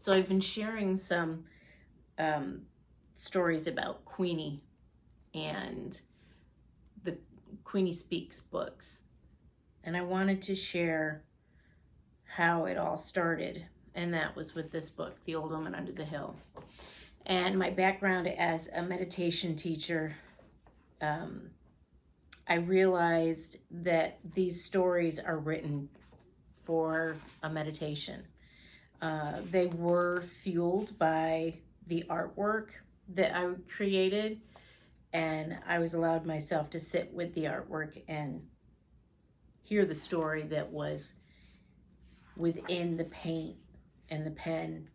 So I've been sharing some stories about Queenie and the Queenie Speaks books. And I wanted to share how it all started. And that was with this book, The Old Woman Under the Hill. And my background as a meditation teacher, I realized that these stories are written for a meditation. They were fueled by the artwork that I created, and I was allowed myself to sit with the artwork and hear the story that was within the paint and the pen.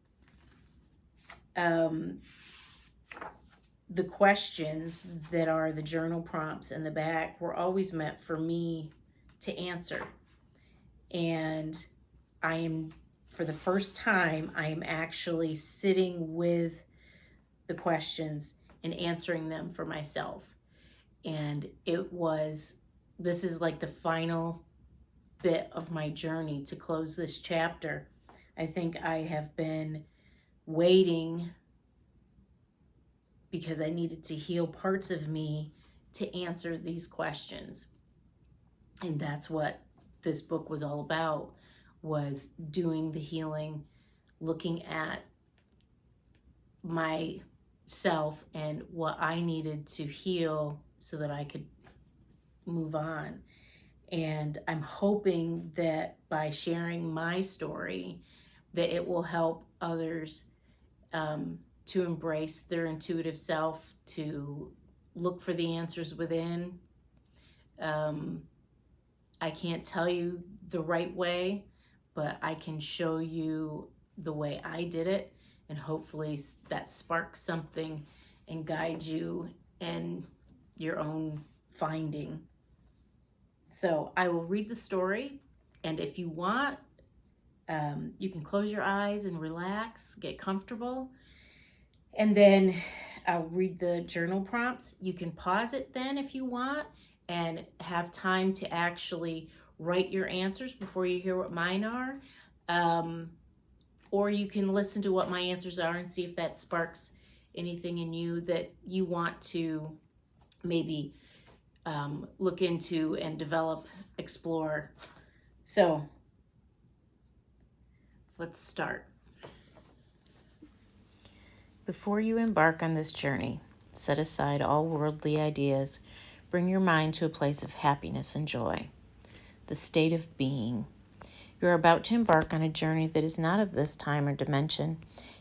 The questions that are the journal prompts in the back were always meant for me to answer. And for the first time, I am actually sitting with the questions and answering them for myself. And this is like the final bit of my journey to close this chapter. I think I have been waiting because I needed to heal parts of me to answer these questions. And that's what this book was all about, was doing the healing, looking at myself and what I needed to heal so that I could move on. And I'm hoping that by sharing my story, that it will help others to embrace their intuitive self, to look for the answers within. I can't tell you the right way, but I can show you the way I did it, and hopefully that sparks something and guides you in your own finding. So I will read the story, and if you want, you can close your eyes and relax, get comfortable, and then I'll read the journal prompts. You can pause it then if you want and have time to actually write your answers before you hear what mine are. Or you can listen to what my answers are and see if that sparks anything in you that you want to maybe look into and develop, explore. So let's start. Before you embark on this journey, set aside all worldly ideas. Bring your mind to a place of happiness and joy, the state of being. You are about to embark on a journey that is not of this time or dimension.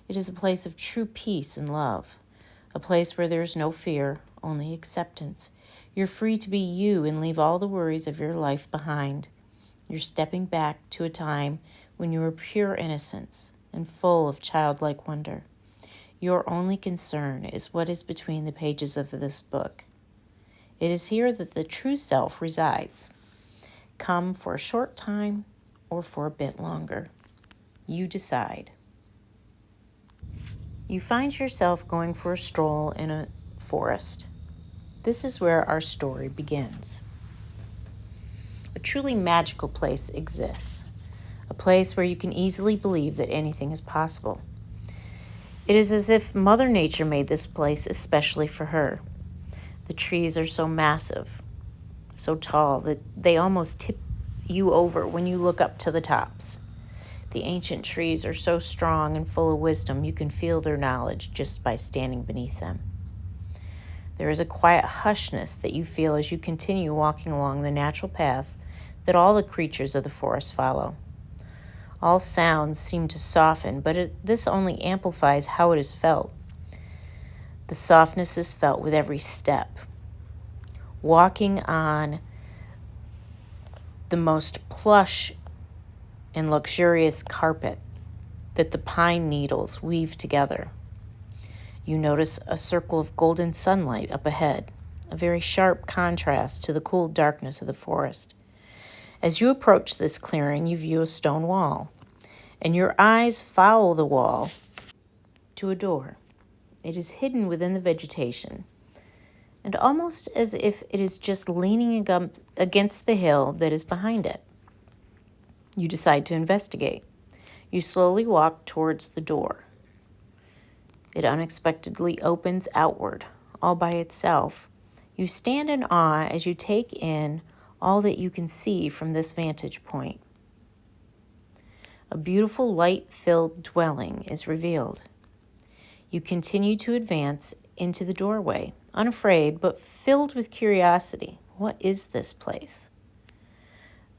It is a place of true peace and love, a place where there is no fear, only acceptance. You're free to be you and leave all the worries of your life behind. You're stepping back to a time when you were pure innocence and full of childlike wonder. Your only concern is what is between the pages of this book. It is here that the true self resides. Come for a short time or for a bit longer. You decide. You find yourself going for a stroll in a forest. This is where our story begins. A truly magical place exists, a place where you can easily believe that anything is possible. It is as if Mother Nature made this place especially for her. The trees are so massive, so tall that they almost tip you over when you look up to the tops. The ancient trees are so strong and full of wisdom you can feel their knowledge just by standing beneath them. There is a quiet hushness that you feel as you continue walking along the natural path that all the creatures of the forest follow. All sounds seem to soften, but this only amplifies how it is felt. The softness is felt with every step. Walking on the most plush and luxurious carpet that the pine needles weave together. You notice a circle of golden sunlight up ahead, a very sharp contrast to the cool darkness of the forest. As you approach this clearing, you view a stone wall, and your eyes follow the wall to a door. It is hidden within the vegetation, and almost as if it is just leaning against the hill that is behind it. You decide to investigate. You slowly walk towards the door. It unexpectedly opens outward, all by itself. You stand in awe as you take in all that you can see from this vantage point. A beautiful light-filled dwelling is revealed. You continue to advance into the doorway, unafraid but filled with curiosity. What is this place?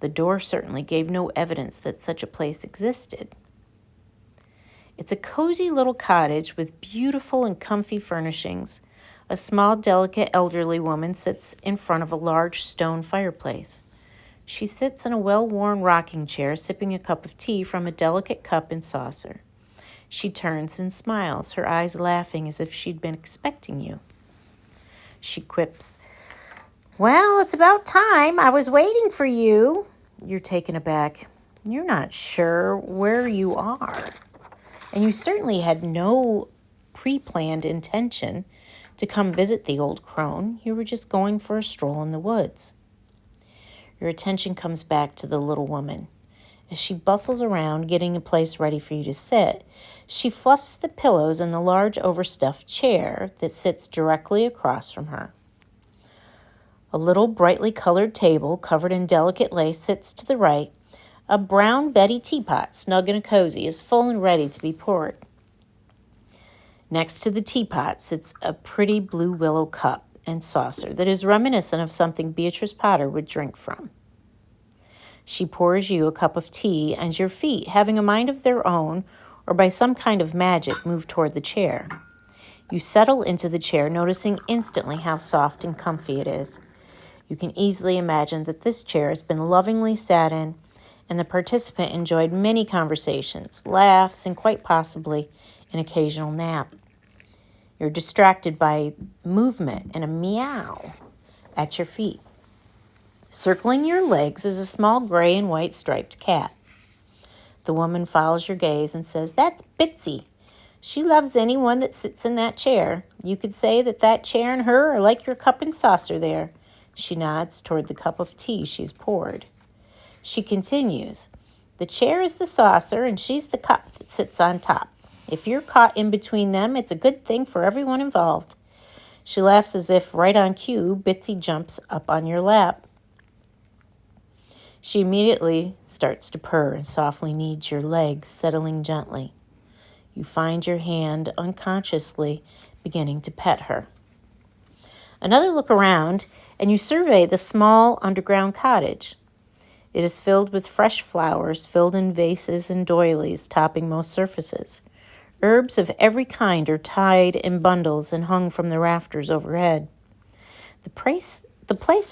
The door certainly gave no evidence that such a place existed. It's a cozy little cottage with beautiful and comfy furnishings. A small, delicate, elderly woman sits in front of a large stone fireplace. She sits in a well-worn rocking chair, sipping a cup of tea from a delicate cup and saucer. She turns and smiles, her eyes laughing as if she'd been expecting you. She quips, "Well, it's about time. I was waiting for you." You're taken aback. You're not sure where you are. And you certainly had no pre-planned intention to come visit the old crone. You were just going for a stroll in the woods. Your attention comes back to the little woman. As she bustles around, getting a place ready for you to sit, she fluffs the pillows in the large overstuffed chair that sits directly across from her. A little brightly colored table covered in delicate lace sits to the right. A brown Betty teapot, snug and cozy, is full and ready to be poured. Next to the teapot sits a pretty blue willow cup and saucer that is reminiscent of something Beatrice Potter would drink from. She pours you a cup of tea, and your feet, having a mind of their own, or by some kind of magic, move toward the chair. You settle into the chair, noticing instantly how soft and comfy it is. You can easily imagine that this chair has been lovingly sat in, and the participant enjoyed many conversations, laughs, and quite possibly an occasional nap. You're distracted by movement and a meow at your feet. Circling your legs is a small gray and white striped cat. The woman follows your gaze and says, "That's Bitsy. She loves anyone that sits in that chair. You could say that chair and her are like your cup and saucer there." She nods toward the cup of tea she's poured. She continues, "The chair is the saucer and she's the cup that sits on top. If you're caught in between them, it's a good thing for everyone involved." She laughs as if, right on cue, Bitsy jumps up on your lap. She immediately starts to purr and softly kneads your legs, settling gently. You find your hand unconsciously beginning to pet her. Another look around, and you survey the small underground cottage. It is filled with fresh flowers, filled in vases and doilies, topping most surfaces. Herbs of every kind are tied in bundles and hung from the rafters overhead. The place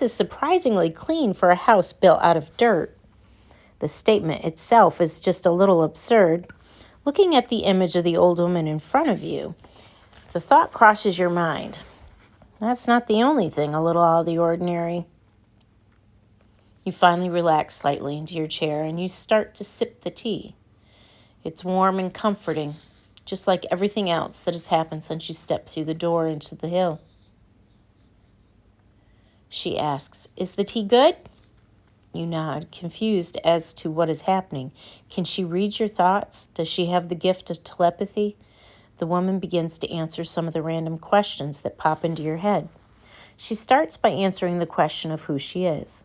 is surprisingly clean for a house built out of dirt. The statement itself is just a little absurd. Looking at the image of the old woman in front of you, the thought crosses your mind. That's not the only thing a little out of the ordinary. You finally relax slightly into your chair and you start to sip the tea. It's warm and comforting, just like everything else that has happened since you stepped through the door into the hill. She asks, "Is the tea good?" You nod, confused as to what is happening. Can she read your thoughts? Does she have the gift of telepathy? The woman begins to answer some of the random questions that pop into your head. She starts by answering the question of who she is.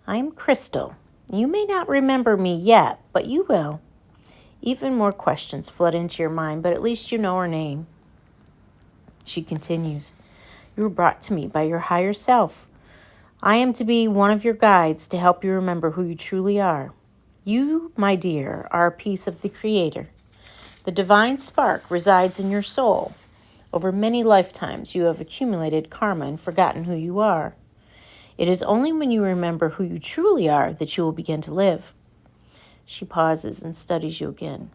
"I'm Crystal. You may not remember me yet, but you will." Even more questions flood into your mind, but at least you know her name. She continues, "You were brought to me by your higher self. I am to be one of your guides to help you remember who you truly are. You, my dear, are a piece of the Creator. The divine spark resides in your soul. Over many lifetimes, you have accumulated karma and forgotten who you are. It is only when you remember who you truly are that you will begin to live." She pauses and studies you again.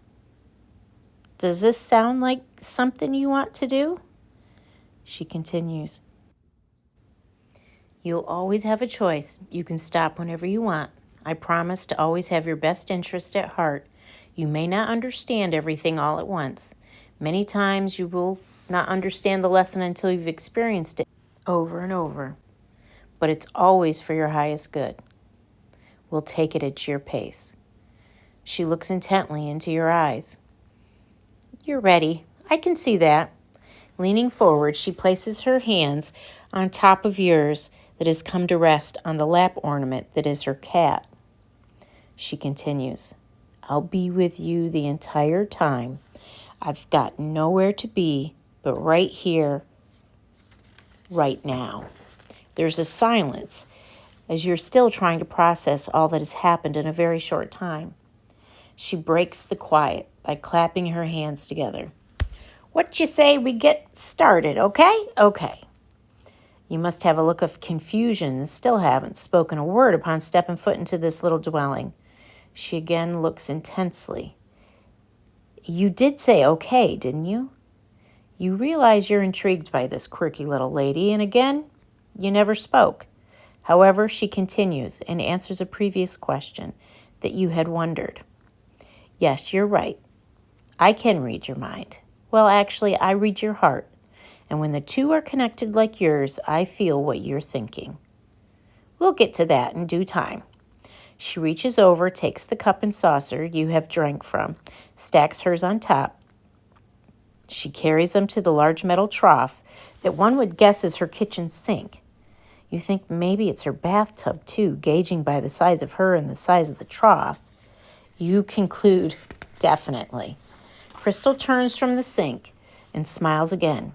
"Does this sound like something you want to do?" She continues, "You'll always have a choice. You can stop whenever you want. I promise to always have your best interest at heart. You may not understand everything all at once. Many times you will not understand the lesson until you've experienced it over and over. But it's always for your highest good. We'll take it at your pace." She looks intently into your eyes. You're ready. I can see that. Leaning forward, she places her hands on top of yours that has come to rest on the lap ornament that is her cat. She continues, I'll be with you the entire time. I've got nowhere to be but right here, right now. There's a silence as you're still trying to process all that has happened in a very short time. She breaks the quiet by clapping her hands together. What you say we get started, okay? Okay. You must have a look of confusion and still haven't spoken a word upon stepping foot into this little dwelling. She again looks intensely. You did say okay, didn't you? You realize you're intrigued by this quirky little lady, and again, you never spoke. However, she continues and answers a previous question that you had wondered. Yes, you're right. I can read your mind. Well, actually, I read your heart. And when the two are connected like yours, I feel what you're thinking. We'll get to that in due time. She reaches over, takes the cup and saucer you have drank from, stacks hers on top. She carries them to the large metal trough that one would guess is her kitchen sink. You think maybe it's her bathtub, too, gauging by the size of her and the size of the trough. You conclude, definitely. Crystal turns from the sink and smiles again.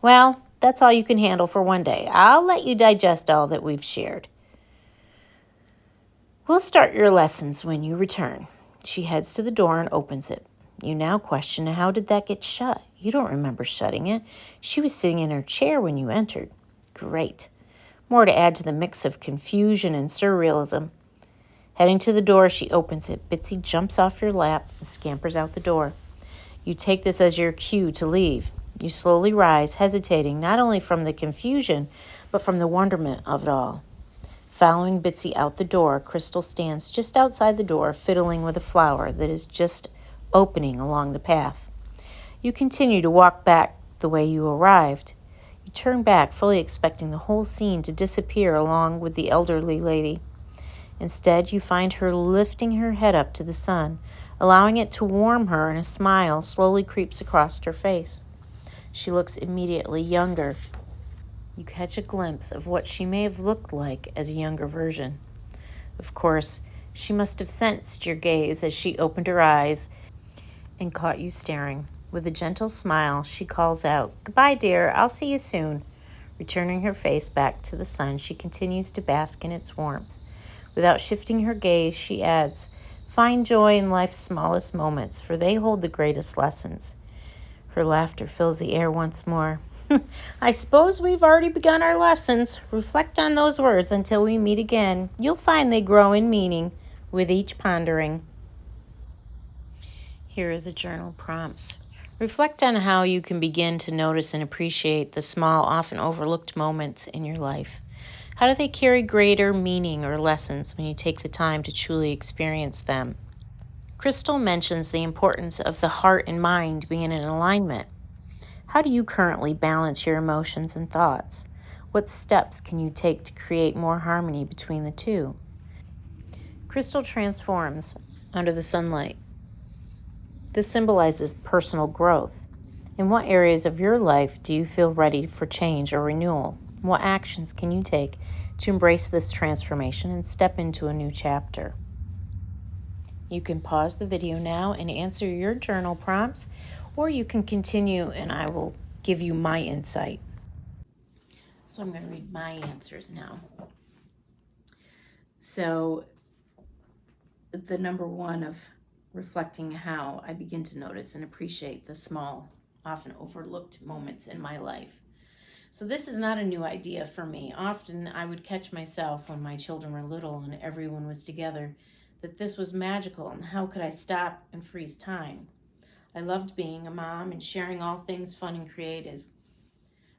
Well, that's all you can handle for one day. I'll let you digest all that we've shared. We'll start your lessons when you return. She heads to the door and opens it. You now question, how did that get shut? You don't remember shutting it. She was sitting in her chair when you entered. Great. More to add to the mix of confusion and surrealism. Heading to the door, she opens it. Bitsy jumps off your lap and scampers out the door. You take this as your cue to leave. You slowly rise, hesitating not only from the confusion, but from the wonderment of it all. Following Bitsy out the door, Crystal stands just outside the door, fiddling with a flower that is just opening along the path. You continue to walk back the way you arrived. You turn back, fully expecting the whole scene to disappear along with the elderly lady. Instead, you find her lifting her head up to the sun, allowing it to warm her, and a smile slowly creeps across her face. She looks immediately younger. You catch a glimpse of what she may have looked like as a younger version. Of course, she must have sensed your gaze as she opened her eyes and caught you staring. With a gentle smile, she calls out, Goodbye, dear. I'll see you soon. Returning her face back to the sun, she continues to bask in its warmth. Without shifting her gaze, she adds, Find joy in life's smallest moments, for they hold the greatest lessons. Her laughter fills the air once more. I suppose we've already begun our lessons. Reflect on those words until we meet again. You'll find they grow in meaning with each pondering. Here are the journal prompts. Reflect on how you can begin to notice and appreciate the small, often overlooked moments in your life. How do they carry greater meaning or lessons when you take the time to truly experience them? Crystal mentions the importance of the heart and mind being in alignment. How do you currently balance your emotions and thoughts? What steps can you take to create more harmony between the two? Crystal transforms under the sunlight. This symbolizes personal growth. In what areas of your life do you feel ready for change or renewal? What actions can you take to embrace this transformation and step into a new chapter? You can pause the video now and answer your journal prompts, or you can continue and I will give you my insight. So I'm going to read my answers now. So the number one of reflecting how I begin to notice and appreciate the small, often overlooked moments in my life. So this is not a new idea for me. Often I would catch myself when my children were little and everyone was together that this was magical and how could I stop and freeze time? I loved being a mom and sharing all things fun and creative.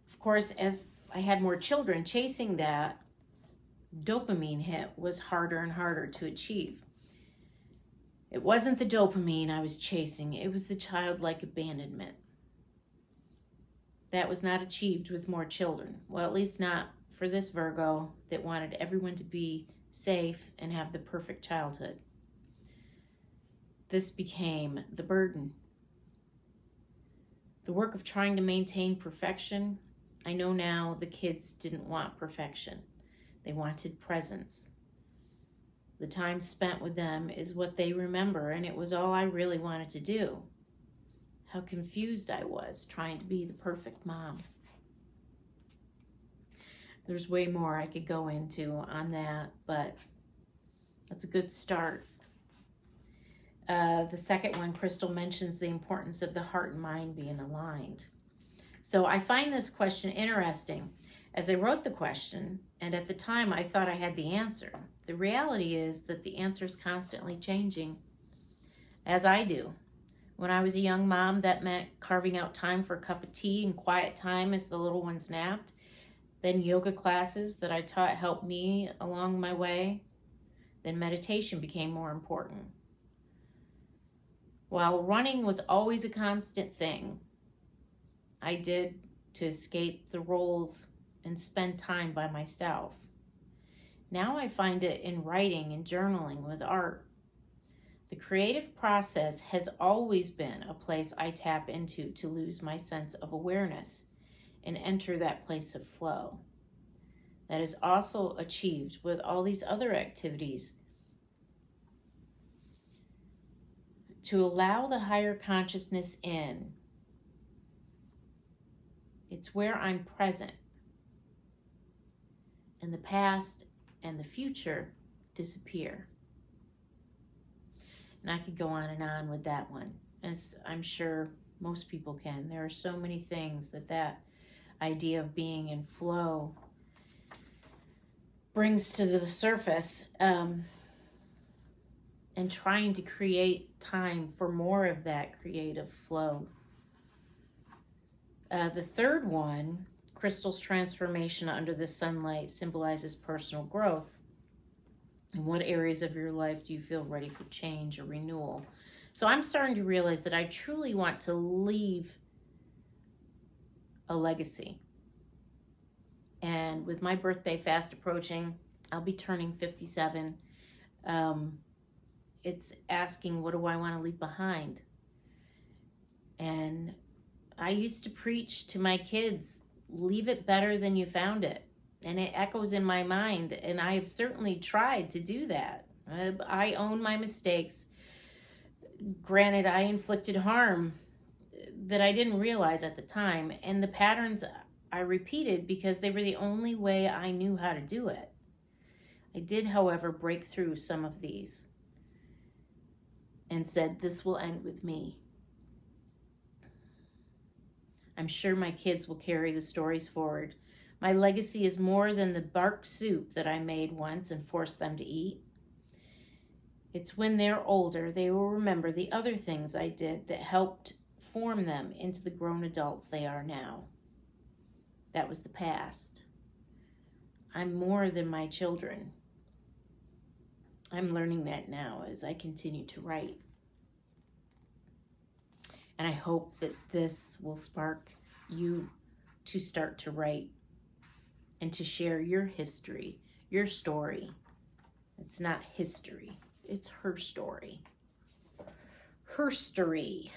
Of course, as I had more children, chasing that dopamine hit was harder and harder to achieve. It wasn't the dopamine I was chasing, it was the childlike abandonment. That was not achieved with more children. Well, at least not for this Virgo that wanted everyone to be safe and have the perfect childhood. this became the burden. The work of trying to maintain perfection. I know now the kids didn't want perfection. They wanted presence. The time spent with them is what they remember, and it was all I really wanted to do. How confused I was trying to be the perfect mom. There's way more I could go into on that, but that's a good start. The second one, Crystal mentions the importance of the heart and mind being aligned. So I find this question interesting. As I wrote the question, and at the time I thought I had the answer, the reality is that the answer is constantly changing, as I do. When I was a young mom, that meant carving out time for a cup of tea and quiet time as the little ones napped. Then yoga classes that I taught helped me along my way. Then meditation became more important. While running was always a constant thing, I did to escape the roles and spend time by myself. Now I find it in writing and journaling with art. The creative process has always been a place I tap into to lose my sense of awareness and enter that place of flow. That is also achieved with all these other activities to allow the higher consciousness in. It's where I'm present, and the past and the future disappear. And I could go on and on with that one, as I'm sure most people can. There are so many things that idea of being in flow brings to the surface, and trying to create time for more of that creative flow. The third one, Crystal's transformation under the sunlight, symbolizes personal growth. In what areas of your life do you feel ready for change or renewal? So I'm starting to realize that I truly want to leave a legacy. And with my birthday fast approaching, I'll be turning 57. It's asking, what do I want to leave behind? And I used to preach to my kids, leave it better than you found it. And it echoes in my mind, and I have certainly tried to do that. I own my mistakes. Granted, I inflicted harm that I didn't realize at the time, and the patterns I repeated because they were the only way I knew how to do it. I did, however, break through some of these and said, this will end with me. I'm sure my kids will carry the stories forward. My legacy is more than the bark soup that I made once and forced them to eat. It's when they're older, they will remember the other things I did that helped form them into the grown adults they are now. That was the past. I'm more than my children. I'm learning that now as I continue to write. And I hope that this will spark you to start to write and to share your history, your story. It's not history, it's her story. Her story.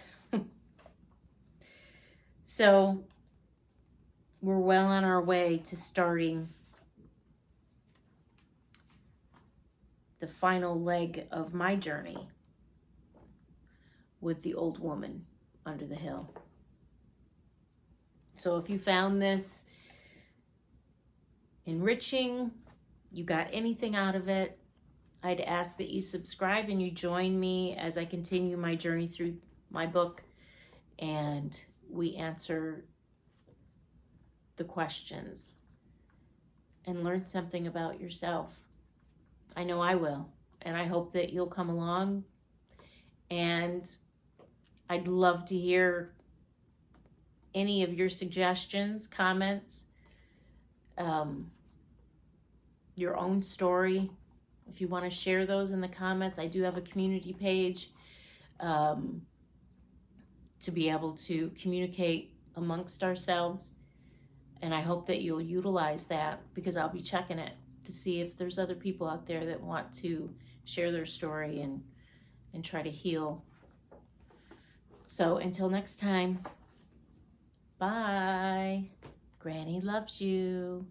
So we're well on our way to starting the final leg of my journey with the old woman under the hill. So if you found this enriching, you got anything out of it, I'd ask that you subscribe and you join me as I continue my journey through my book and we answer the questions and learn something about yourself. I know I will, and I hope that you'll come along, and I'd love to hear any of your suggestions, comments, your own story. If you want to share those in the comments, I do have a community page to be able to communicate amongst ourselves. And I hope that you'll utilize that because I'll be checking it to see if there's other people out there that want to share their story and try to heal. So until next time, bye. Granny loves you.